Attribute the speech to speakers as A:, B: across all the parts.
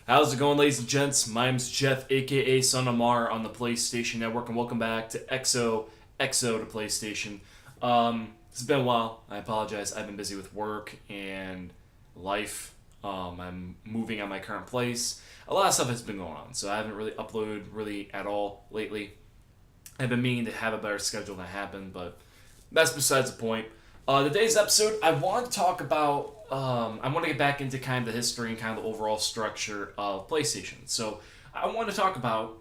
A: How's it going, ladies and gents? My name's Jeff, aka SonOfMar, on the PlayStation Network, and welcome back to XOXO to PlayStation. It's been a while. I apologize. I've been busy with work and life. I'm moving on my current place. A lot of stuff has been going on, so I haven't really uploaded really at all lately. I've been meaning to have a better schedule than I have been, but that's besides the point. Today's episode, I want to talk about. I want to get back into kind of the history and kind of the overall structure of PlayStation. So I want to talk about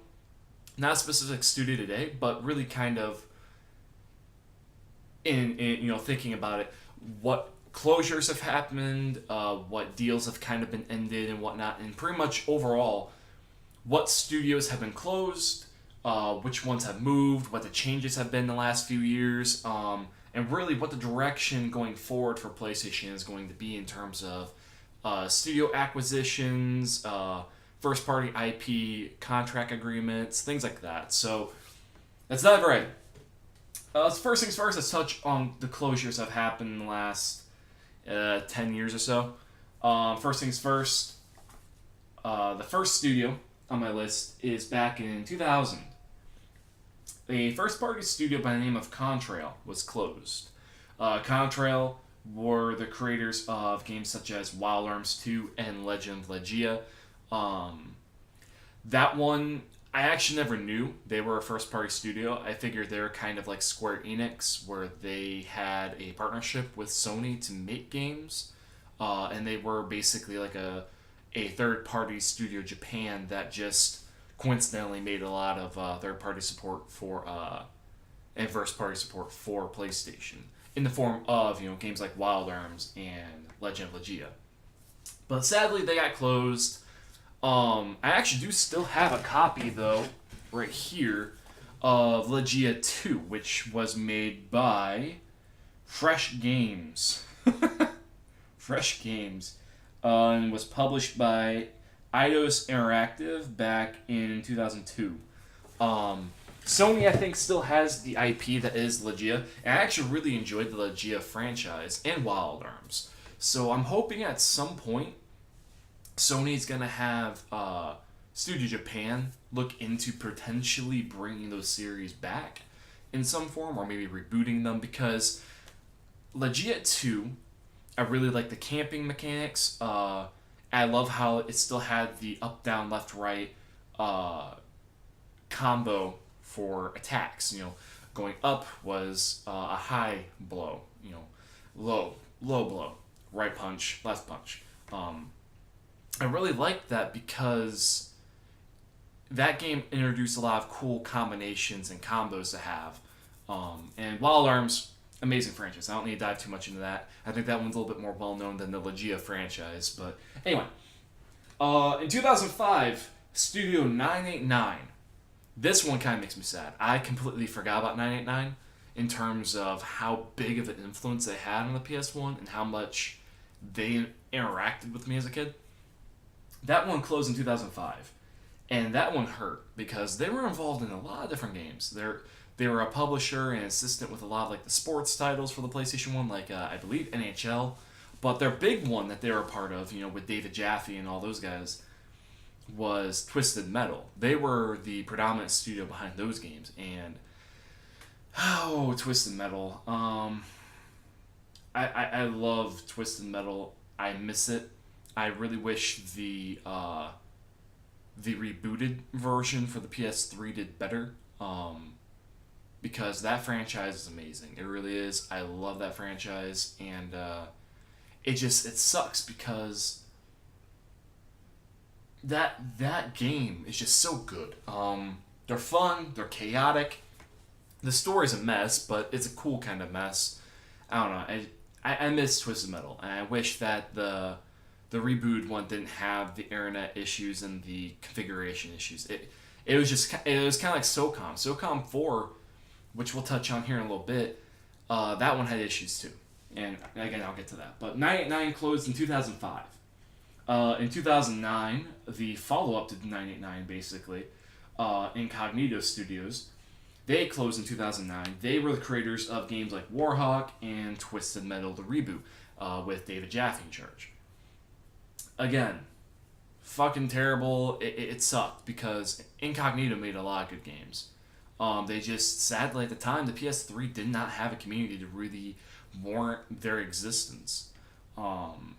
A: not a specific studio today, but really kind of in thinking about it, what closures have happened, what deals have kind of been ended and whatnot, and pretty much overall what studios have been closed, which ones have moved, what the changes have been in the last few years, and really what the direction going forward for PlayStation is going to be in terms of studio acquisitions, first party IP contract agreements, things like that. So let's dive right in. First things first, let's touch on the closures that have happened in the last 10 years or so. First things first, the first studio on my list is back in 2000. A first-party studio by the name of Contrail was closed. Contrail were the creators of games such as Wild Arms 2 and Legend of Legia. That one, I actually never knew they were a first-party studio. I figured they were kind of like Square Enix, where they had a partnership with Sony to make games, and they were basically like a third-party studio Japan that just coincidentally made a lot of third-party support for and first-party support for PlayStation in the form of games like Wild Arms and Legend of Legia. But sadly, they got closed. I actually do still have a copy though, right here, of Legia 2, which was made by Fresh Games. Fresh Games, and was published by Eidos Interactive back in 2002. Sony, I think, still has the IP that is Legia, and I actually really enjoyed the Legia franchise and Wild Arms. So I'm hoping at some point Sony's gonna have Studio Japan look into potentially bringing those series back in some form, or maybe rebooting them, because Legia 2, I really like the camping mechanics. I love how it still had the up, down, left, right combo for attacks. Going up was a high blow. Low blow, right punch, left punch. I really liked that because that game introduced a lot of cool combinations and combos to have. And Wild Arms, amazing franchise. I don't need to dive too much into that. I think that one's a little bit more well known than the Legia franchise. But anyway, in 2005, Studio 989. This one kind of makes me sad. I completely forgot about 989 in terms of how big of an influence they had on the PS1 and how much they interacted with me as a kid. That one closed in 2005. And that one hurt because they were involved in a lot of different games. They were a publisher and assistant with a lot of like the sports titles for the PlayStation 1, like I believe NHL. But their big one that they were a part of, with David Jaffe and all those guys, was Twisted Metal. They were the predominant studio behind those games. And Twisted Metal. I love Twisted Metal. I miss it. I really wish the rebooted version for the PS3 did better. Because that franchise is amazing. It really is. I love that franchise, and it sucks because that game is just so good. They're fun. They're chaotic. The story's a mess, but it's a cool kind of mess. I don't know. I miss Twisted Metal, and I wish that the reboot one didn't have the internet issues and the configuration issues. It was kind of like SOCOM. SOCOM 4, which we'll touch on here in a little bit, that one had issues too. And again, I'll get to that. But 989 closed in 2005. In 2009, the follow-up to 989, basically, Incognito Studios, they closed in 2009. They were the creators of games like Warhawk and Twisted Metal, the reboot, with David Jaffe in charge. Again, fucking terrible. It sucked because Incognito made a lot of good games. They just, sadly, at the time, the PS3 did not have a community to really warrant their existence. Um,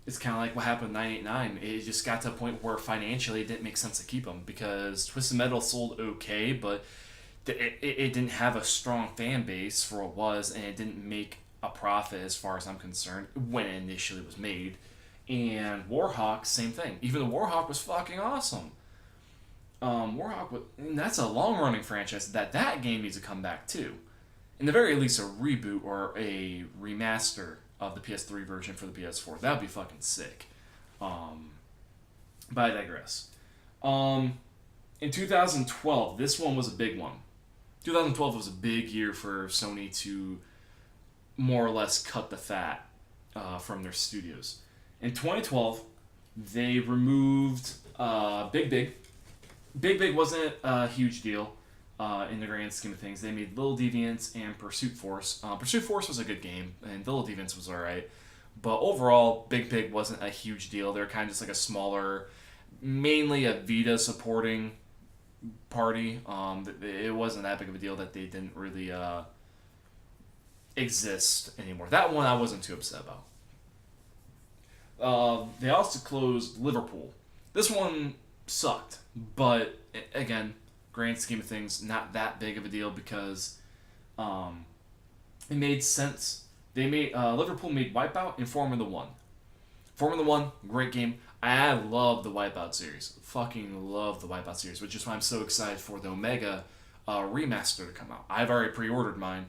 A: it's kind of like what happened with 989. It just got to a point where financially it didn't make sense to keep them because Twisted Metal sold okay, but it didn't have a strong fan base for what it was, and it didn't make a profit as far as I'm concerned when it initially was made. And Warhawk, same thing. Even the Warhawk was fucking awesome. Warhawk, and that's a long running franchise. That game needs to come back too. In the very least, a reboot or a remaster of the PS3 version for the PS4. That would be fucking sick. But I digress. In 2012, this one was a big one. 2012 was a big year for Sony to more or less cut the fat from their studios. In 2012, they removed Big Big. Big Big wasn't a huge deal in the grand scheme of things. They made Little Deviants and Pursuit Force. Pursuit Force was a good game, and Little Deviants was alright. But overall, Big Big wasn't a huge deal. They're kind of just like a smaller, mainly a Vita supporting party. It wasn't that big of a deal that they didn't really exist anymore. That one I wasn't too upset about. They also closed Liverpool. This one sucked, but again, grand scheme of things, not that big of a deal because it made sense. They made Liverpool made Wipeout and Formula One. Formula One, great game. I love the Wipeout series. Fucking love the Wipeout series, which is why I'm so excited for the Omega remaster to come out. I've already pre-ordered mine,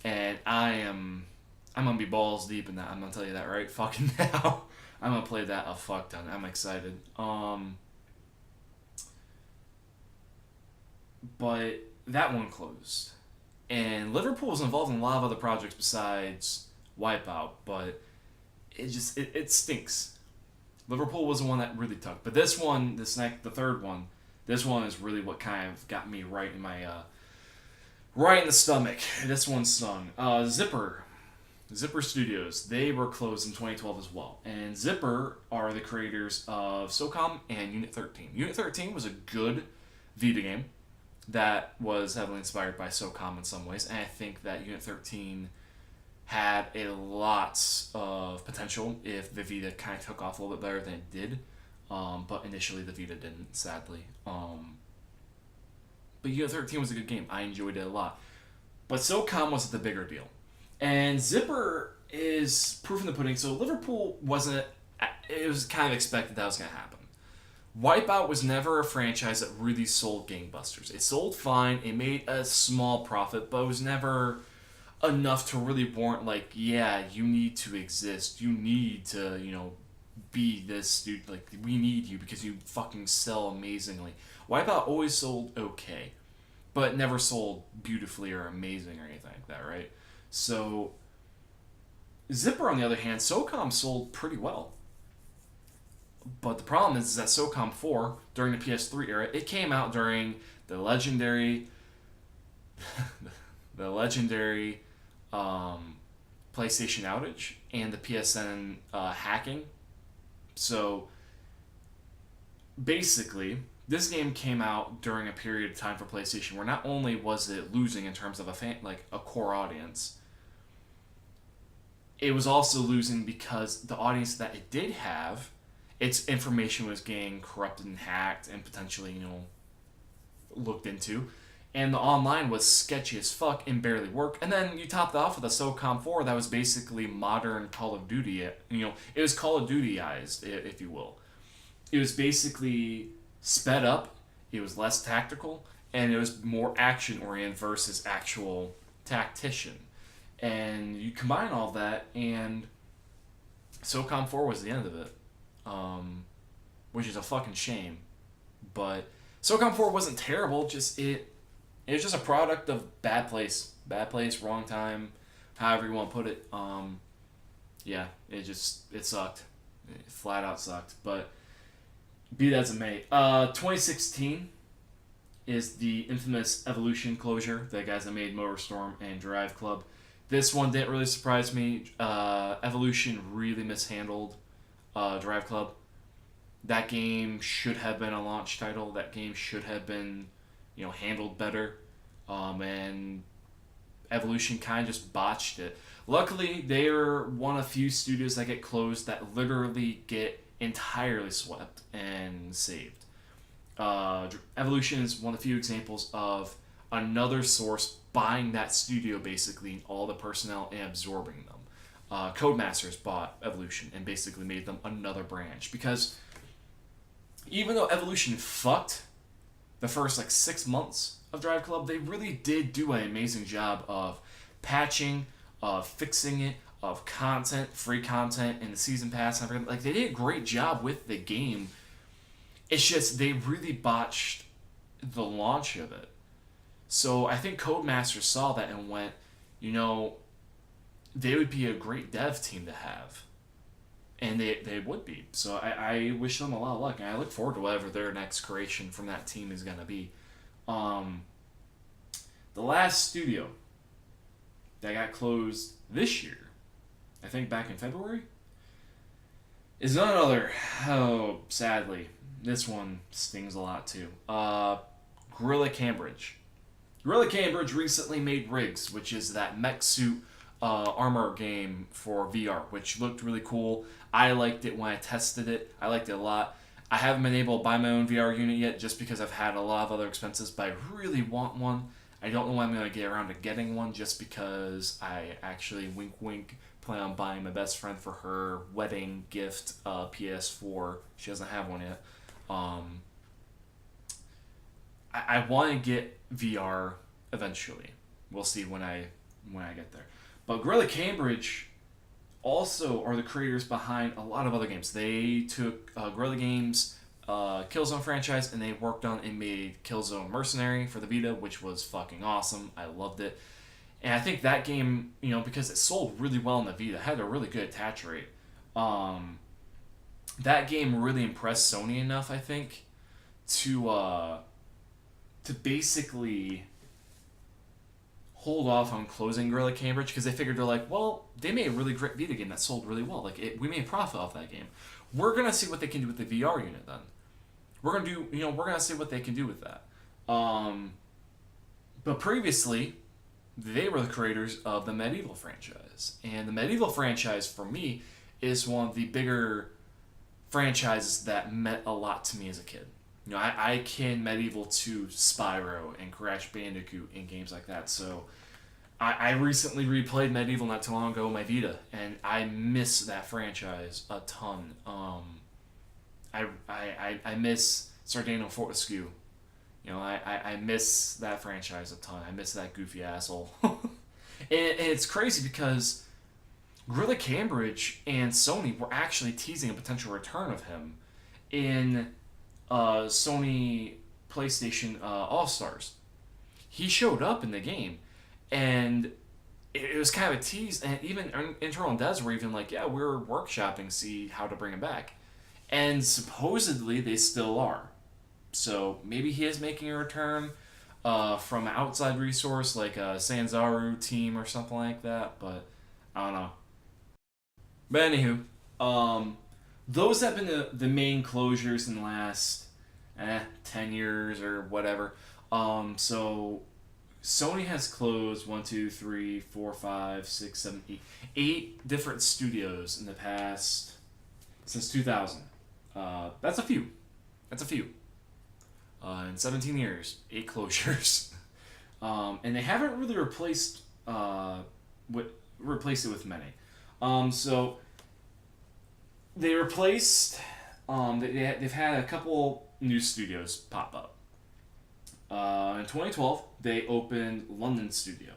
A: and I'm gonna be balls deep in that. I'm gonna tell you that right fucking now. I'm gonna play that a fuck ton. I'm excited. But that one closed, and Liverpool was involved in a lot of other projects besides Wipeout. But it stinks. Liverpool was the one that really took. But this one, the third one, this one is really what kind of got me right in my right in the stomach. This one stung. Zipper Studios, they were closed in 2012 as well. And Zipper are the creators of SOCOM and Unit 13. Unit 13 was a good Vita game that was heavily inspired by SOCOM in some ways. And I think that Unit 13 had a lot of potential if the Vita kind of took off a little bit better than it did. But initially the Vita didn't, sadly. But Unit 13 was a good game. I enjoyed it a lot. But SOCOM was the bigger deal. And Zipper is proof in the pudding. So Liverpool wasn't... It was kind of expected that was going to happen. Wipeout was never a franchise that really sold gangbusters. It sold fine. It made a small profit, but it was never enough to really warrant, like, yeah, you need to exist. You need to, be this dude. Like, we need you because you fucking sell amazingly. Wipeout always sold okay, but never sold beautifully or amazing or anything like that, right? So, Zipper, on the other hand, SOCOM sold pretty well. But the problem is that SOCOM 4, during the PS3 era, it came out during the legendary PlayStation outage and the PSN hacking. So, basically, this game came out during a period of time for PlayStation where not only was it losing in terms of a core audience, it was also losing because the audience that it did have, its information was getting corrupted and hacked and potentially, looked into. And the online was sketchy as fuck and barely worked. And then you topped it off with a SOCOM 4 that was basically modern Call of Duty. It was Call of Duty-ized, if you will. It was basically sped up, it was less tactical, and it was more action-oriented versus actual tactician. And you combine all that, and SOCOM 4 was the end of it. Which is a fucking shame. But SOCOM 4 wasn't terrible, it was just a product of bad place, wrong time, however you want to put it. Yeah, it sucked. It flat out sucked. But be that as it may, 2016 is the infamous Evolution closure. The guys that made MotorStorm and Drive Club. This one didn't really surprise me. Evolution really mishandled Drive Club. That game should have been a launch title. That game should have been, handled better. And Evolution kind of just botched it. Luckily, they're one of few studios that get closed that literally get entirely swept and saved. Evolution is one of the few examples of another source buying that studio basically, all the personnel, and absorbing them. Codemasters bought Evolution and basically made them another branch because even though Evolution fucked the first like 6 months of Drive Club, they really did do an amazing job of patching, of fixing it, of content, free content, and the season pass and everything. Like they did a great job with the game. It's just they really botched the launch of it. So I think Codemasters saw that and went, they would be a great dev team to have. And they would be. So I wish them a lot of luck. And I look forward to whatever their next creation from that team is going to be. The last studio that got closed this year, I think back in February, is none other. Oh, sadly, this one stings a lot too. Gorilla Cambridge. Gorilla Cambridge recently made Rigs, which is that mech suit armor game for VR, which looked really cool. I liked it when I tested it. I liked it a lot. I haven't been able to buy my own VR unit yet just because I've had a lot of other expenses, but I really want one. I don't know when I'm going to get around to getting one just because I actually, wink wink, plan on buying my best friend for her wedding gift PS4. She doesn't have one yet. I want to get VR eventually. We'll see when I get there. But Gorilla Cambridge also are the creators behind a lot of other games. They took Guerrilla Games' Killzone franchise and they worked on and made Killzone Mercenary for the Vita, which was fucking awesome. I loved it. And I think that game, because it sold really well in the Vita, had a really good attach rate. That game really impressed Sony enough, I think, to basically hold off on closing Gorilla Cambridge because they figured they're like, well, they made a really great Vita game that sold really well. We made profit off that game. We're gonna see what they can do with the VR unit then. We're gonna see what they can do with that. But previously, they were the creators of the Medieval franchise, and the Medieval franchise for me is one of the bigger franchises that meant a lot to me as a kid. I can Medieval to Spyro and Crash Bandicoot and games like that. So I recently replayed Medieval not too long ago on my Vita, and I miss that franchise a ton. I miss Sardano Fortescue. I miss that franchise a ton. I miss that goofy asshole. and it's crazy because Gorilla Cambridge and Sony were actually teasing a potential return of him in Sony PlayStation All-Stars. He showed up in the game, and it was kind of a tease, and even internal devs were even like, yeah, we're workshopping, see how to bring him back. And supposedly they still are. So maybe he is making a return from an outside resource like a Sanzaru team or something like that, but I don't know. But anywho, those have been the main closures in the last 10 years or whatever. So Sony has closed 1, 2, 3, 4, 5, 6, 7, 8 different studios in the past since 2000. That's a few. In 17 years, 8 closures. And they haven't really replaced it with many. So they replaced. They've had a couple new studios pop up. In 2012, they opened London Studio,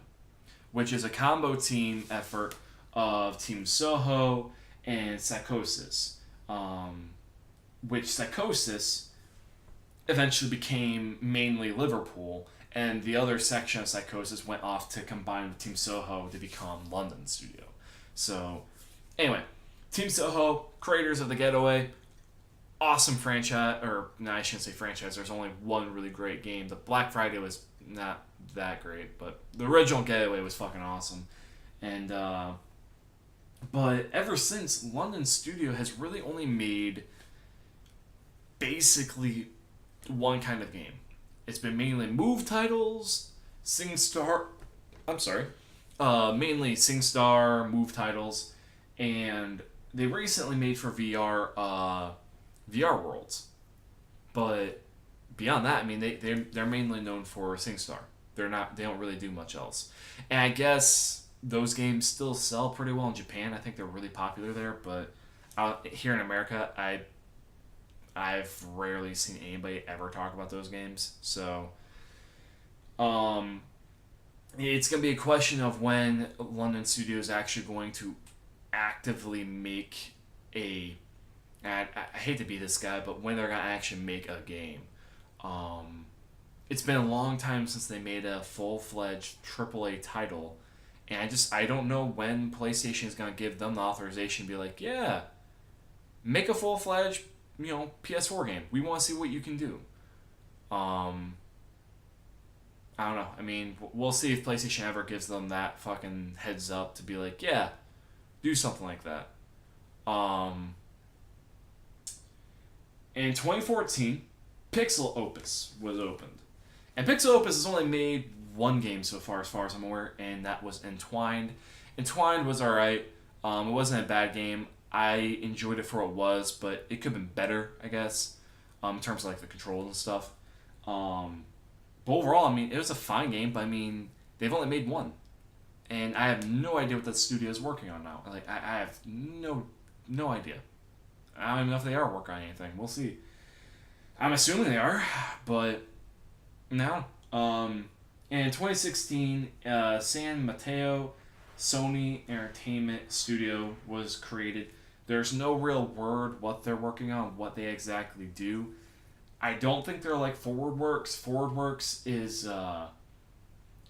A: which is a combo team effort of Team Soho and Psychosis. Which Psychosis eventually became mainly Liverpool, and the other section of Psychosis went off to combine with Team Soho to become London Studio. So, anyway, Team Soho, creators of The Getaway, awesome franchise, or no, I shouldn't say franchise, there's only one really great game. The Black Friday was not that great, but the original Getaway was fucking awesome. And, but ever since, London Studio has really only made basically one kind of game. It's been mainly move titles, SingStar. I'm sorry, mainly SingStar move titles, and they recently made for VR VR Worlds. But beyond that, I mean, they're mainly known for SingStar. They don't really do much else. And I guess those games still sell pretty well in Japan. I think they're really popular there, but out here in America, I've rarely seen anybody ever talk about those games. So, um, it's gonna be a question of when London Studio is actually going to actively make a. I hate to be this guy, but when they're gonna actually make a game. Um, it's been a long time since they made a full-fledged AAA title, and I don't know when PlayStation is gonna give them the authorization to be like, yeah, make a full-fledged PS4 game. We want to see what you can do. Um, I don't know. I mean, we'll see if PlayStation ever gives them that fucking heads up to be like, yeah, do something like that. Um, in 2014, Pixel Opus was opened. And Pixel Opus has only made one game so far as I'm aware, and that was Entwined. Entwined was alright. It wasn't a bad game. I enjoyed it for what it was, but it could have been better, I guess, in terms of like the controls and stuff. But overall, I mean, it was a fine game, but I mean, they've only made one. And I have no idea what that studio is working on now. Like, I have no idea. I don't even know if they are working on anything. We'll see. I'm assuming they are, but no. And in 2016, San Mateo Sony Entertainment Studio was created. There's no real word what they're working on, what they exactly do. I don't think they're like ForwardWorks. ForwardWorks is a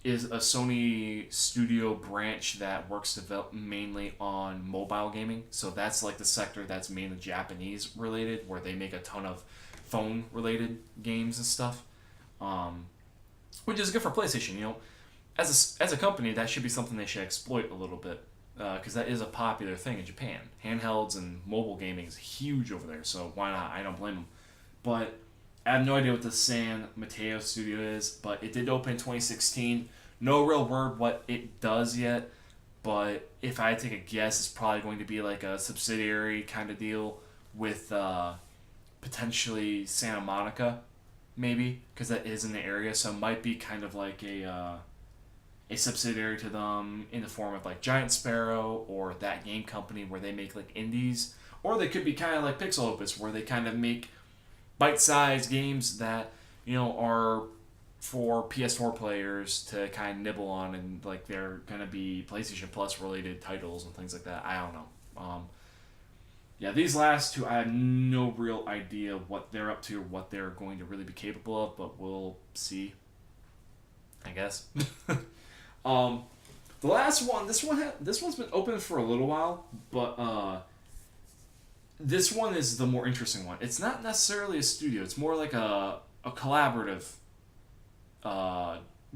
A: Sony studio branch that works mainly on mobile gaming. So that's like the sector that's mainly Japanese related, where they make a ton of phone related games and stuff. Which is good for PlayStation. As a company, that should be something they should exploit a little bit, because that is a popular thing in Japan. Handhelds and mobile gaming is huge over there, so why not? I don't blame them. But I have no idea what the San Mateo studio is, but it did open in 2016. No real word what it does yet, but if I had to take a guess, it's probably going to be like a subsidiary kind of deal with potentially Santa Monica, maybe, because that is in the area, so it might be kind of like a subsidiary to them in the form of like Giant Sparrow or that game company where they make like indies, or they could be kind of like Pixel Opus where they kind of make bite-sized games that are for PS4 players to kind of nibble on, and like they're gonna be PlayStation Plus related titles and things like that. I don't know. Yeah, these last two, I have no real idea what they're up to or what they're going to really be capable of, but we'll see, I guess. The last one, this one's been open for a little while, but this one is the more interesting one. It's not necessarily a studio; it's more like a collaborative,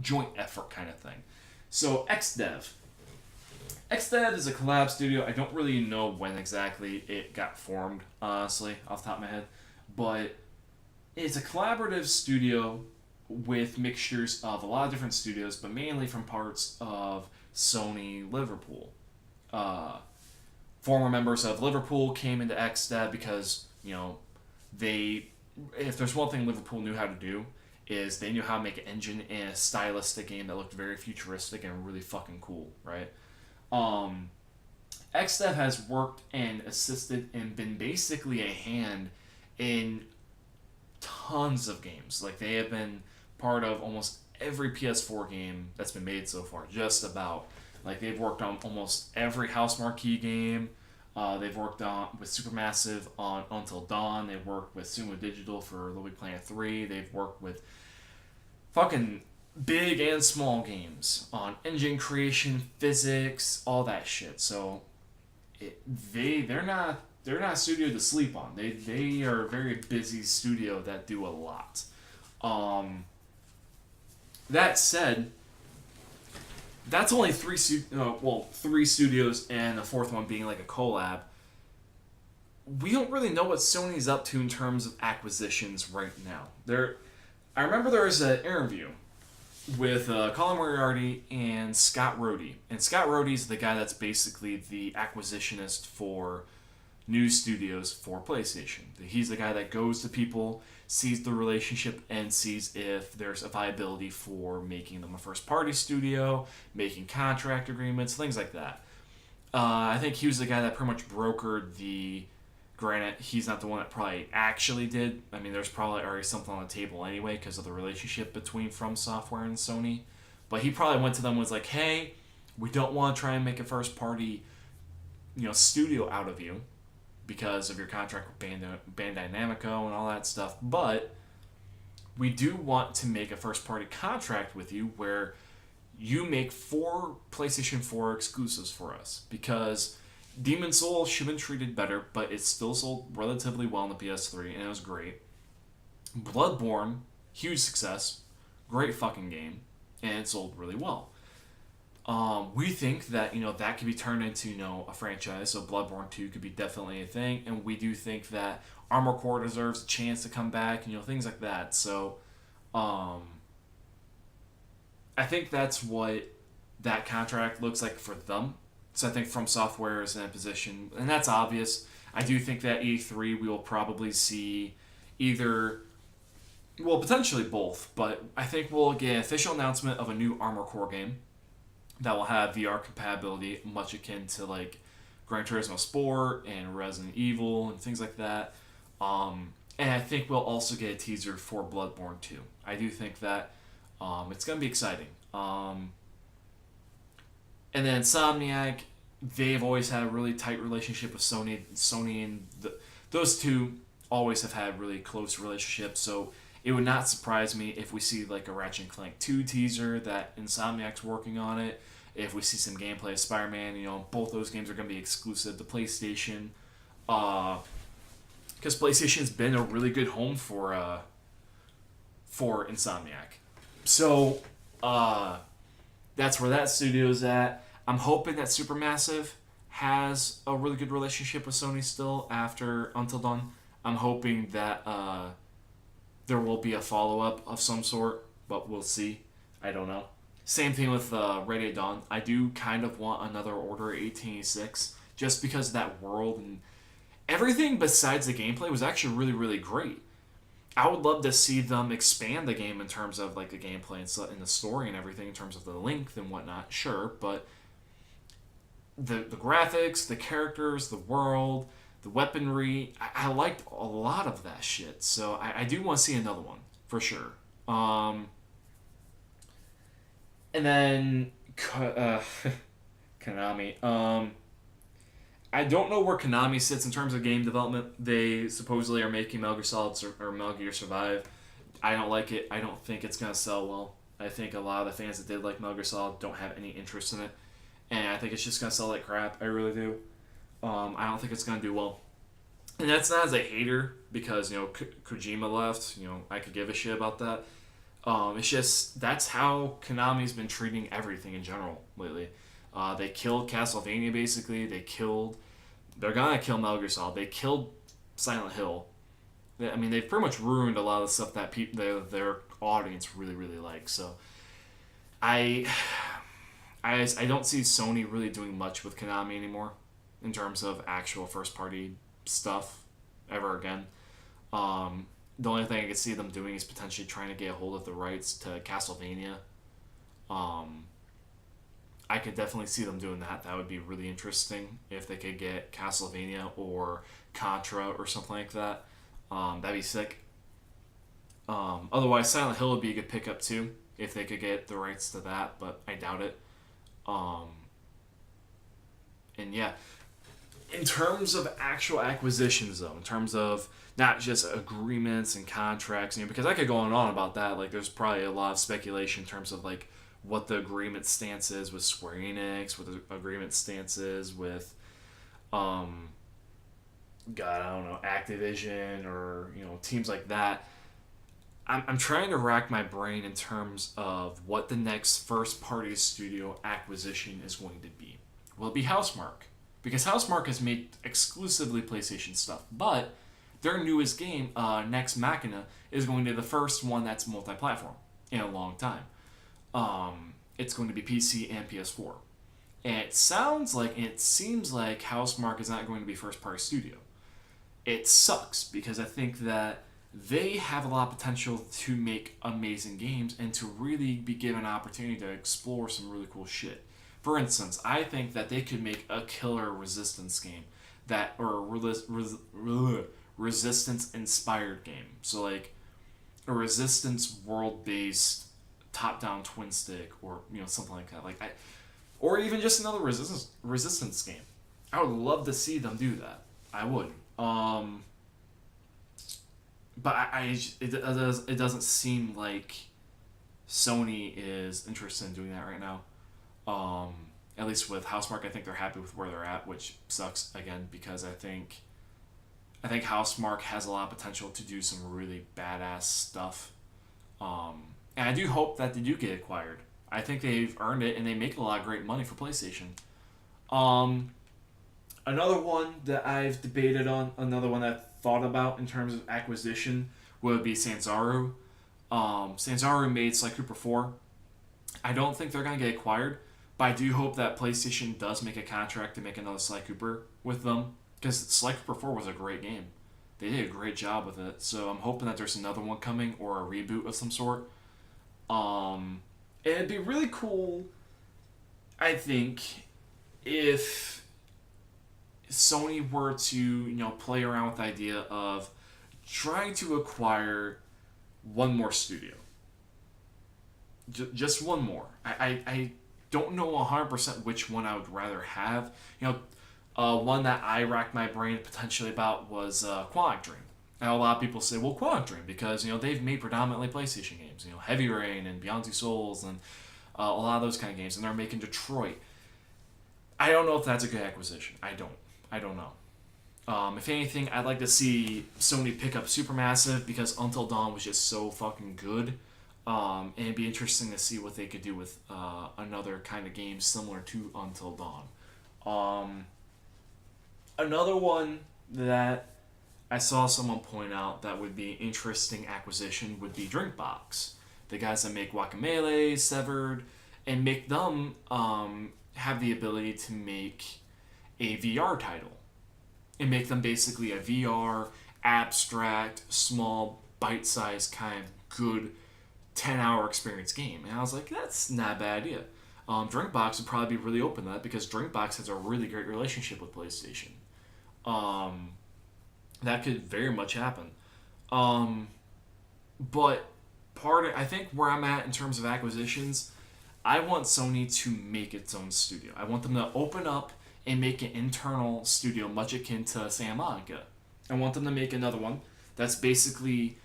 A: joint effort kind of thing. So XDev. XDev is a collab studio. I don't really know when exactly it got formed, honestly, off the top of my head. But it's a collaborative studio with mixtures of a lot of different studios, but mainly from parts of Sony Liverpool. Former members of Liverpool came into XDev because, if there's one thing Liverpool knew how to do, is they knew how to make an engine in a stylistic game that looked very futuristic and really fucking cool, right? XDev has worked and assisted and been basically a hand in tons of games. Like, they have been part of almost every PS4 game that's been made so far, just about. Like, they've worked on almost every House Marquee game. They've worked on with Supermassive on Until Dawn. They've worked with Sumo Digital for Little Big Planet 3. They've worked with fucking big and small games on engine creation, physics, all that shit. So they're not a studio to sleep on. They are a very busy studio that do a lot. That said, that's only three studios, and the fourth one being like a collab. we don't really know what Sony's up to in terms of acquisitions right now. I remember there was an interview with Colin Moriarty and Scott Rhodey. And Scott Rhodey's the guy that's basically the acquisitionist for new studios for PlayStation. He's the guy that goes to people, sees the relationship, and sees if there's a viability for making them a first party studio, making contract agreements, things like that. I think he was the guy that pretty much brokered the. Granted, he's not the one that probably actually did. I mean, there's probably already something on the table anyway because of the relationship between From Software and Sony. But he probably went to them and was like, hey, we don't want to try and make a first party, studio out of you because of your contract with Bandai Namco and all that stuff. But we do want to make a first party contract with you where you make 4 PlayStation 4 exclusives for us because Demon's Souls should have been treated better, but it still sold relatively well on the PS3, and it was great. Bloodborne, huge success, great fucking game, and it sold really well. We think that that could be turned into a franchise, so Bloodborne 2 could be definitely a thing, and we do think that Armored Core deserves a chance to come back, things like that. So, I think that's what that contract looks like for them. So I think From Software is in a position, and that's obvious. I do think that E3 we will probably see either, well, potentially both, but I think we'll get an official announcement of a new Armored Core game that will have VR compatibility, much akin to like Gran Turismo Sport and Resident Evil and things like that. And I think we'll also get a teaser for Bloodborne 2. I do think that it's going to be exciting. And then Insomniac, they've always had a really tight relationship with Sony. Sony and those two always have had really close relationships. So it would not surprise me if we see like a Ratchet & Clank 2 teaser that Insomniac's working on it. If we see some gameplay of Spider-Man, both those games are going to be exclusive to PlayStation. Because PlayStation's been a really good home for Insomniac. So, that's where that studio's at. I'm hoping that Supermassive has a really good relationship with Sony still after Until Dawn. I'm hoping that there will be a follow-up of some sort, but we'll see. I don't know. Same thing with Ready Dawn. I do kind of want another Order 1886 just because of that world and everything besides the gameplay was actually really, really great. I would love to see them expand the game in terms of like the gameplay and the story and everything in terms of the length and whatnot. Sure, but the graphics, the characters, the world, the weaponry, I liked a lot of that shit. So I do want to see another one for sure. And then Konami. I don't know where Konami sits in terms of game development. They supposedly are making Metal Gear Solid or Metal Gear Survive. I don't like it. I don't think it's going to sell well. I think a lot of the fans that did like Metal Gear Solid don't have any interest in it. And I think it's just going to sell like crap. I really do. I don't think it's going to do well. And that's not as a hater because, Kojima left. I could give a shit about that. It's just, that's how Konami's been treating everything in general lately. They killed Castlevania, basically. They're gonna kill Metal Gear Solid. They killed Silent Hill. They've pretty much ruined a lot of the stuff that their audience really, really likes. So, I don't see Sony really doing much with Konami anymore in terms of actual first-party stuff ever again. The only thing I could see them doing is potentially trying to get a hold of the rights to Castlevania. I could definitely see them doing that. That would be really interesting if they could get Castlevania or Contra or something like that. That'd be sick. Otherwise, Silent Hill would be a good pickup too if they could get the rights to that, but I doubt it. And yeah, in terms of actual acquisitions though, in terms of not just agreements and contracts, because I could go on and on about that. Like, there's probably a lot of speculation in terms of like what the agreement stance is with Square Enix, what the agreement stance is with, God, I don't know, Activision or, teams like that. I'm trying to rack my brain in terms of what the next first-party studio acquisition is going to be. Will it be Housemarque? because Housemarque has made exclusively PlayStation stuff, but their newest game, Next Machina, is going to be the first one that's multi-platform in a long time. It's going to be PC and PS4. And it sounds like, and it seems like Housemarque is not going to be first-party studio. It sucks because I think that they have a lot of potential to make amazing games and to really be given an opportunity to explore some really cool shit. For instance, I think that they could make a killer Resistance game that, or a Resistance inspired game. So like a Resistance world based top down twin stick, or something like that. Or even just another Resistance game. I would love to see them do that. I would. But it doesn't seem like Sony is interested in doing that right now. At least with Housemarque, I think they're happy with where they're at, which sucks again because I think Housemarque has a lot of potential to do some really badass stuff. And I do hope that they do get acquired. I think they've earned it, and they make a lot of great money for PlayStation. Another one that I've debated on, another one that I've thought about in terms of acquisition would be Sanzaru. Sanzaru made Sly Cooper 4. I don't think they're going to get acquired, but I do hope that PlayStation does make a contract to make another Sly Cooper with them, because Sly Cooper 4 was a great game. They did a great job with it, so I'm hoping that there's another one coming or a reboot of some sort. It'd be really cool, I think, if Sony were to, play around with the idea of trying to acquire one more studio. Just one more. I don't know 100% which one I would rather have. One that I racked my brain potentially about was Quantic Dream. Now, a lot of people say, well, Quantic Dream, because, they've made predominantly PlayStation games. Heavy Rain and Beyond Two Souls and a lot of those kind of games. And they're making Detroit. I don't know if that's a good acquisition. I don't know. If anything, I'd like to see Sony pick up Supermassive because Until Dawn was just so fucking good. And it'd be interesting to see what they could do with another kind of game similar to Until Dawn. Another one that I saw someone point out that would be interesting acquisition would be Drinkbox. The guys that make Guacamelee, Severed, and make them have the ability to make a VR title. And make them basically a VR, abstract, small, bite-sized kind of good 10-hour experience game. And I was like, that's not a bad idea. Drinkbox would probably be really open to that because Drinkbox has a really great relationship with PlayStation. That could very much happen. But I think where I'm at in terms of acquisitions, I want Sony to make its own studio. I want them to open up and make an internal studio much akin to Santa Monica. I want them to make another one that's basically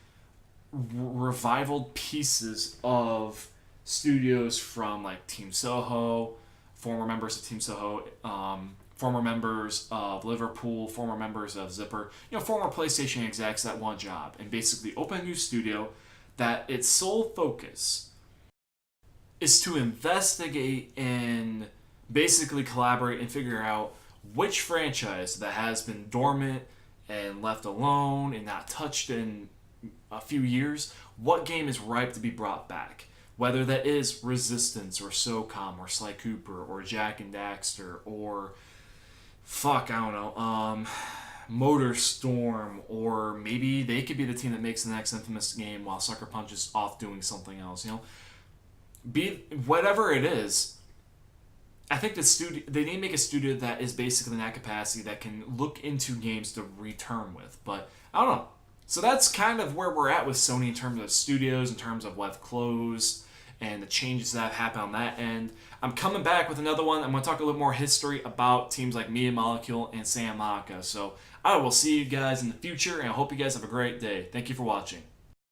A: revivaled pieces of studios from like Team Soho, former members of Team Soho, former members of Liverpool, former members of Zipper, former PlayStation execs that want a job, and basically open a new studio that its sole focus is to investigate and basically collaborate and figure out which franchise that has been dormant and left alone and not touched in a few years, what game is ripe to be brought back. Whether that is Resistance or SOCOM or Sly Cooper or Jack and Daxter or I don't know, MotorStorm, or maybe they could be the team that makes the next Infamous game while Sucker Punch is off doing something else. Be whatever it is. I think they need to make a studio that is basically in that capacity that can look into games to return with. But I don't know. So that's kind of where we're at with Sony in terms of studios, in terms of what's closed, and the changes that have happened on that end. I'm coming back with another one. I'm going to talk a little more history about teams like Media Molecule and Santa Monica. So I will see you guys in the future, and I hope you guys have a great day. Thank you for watching.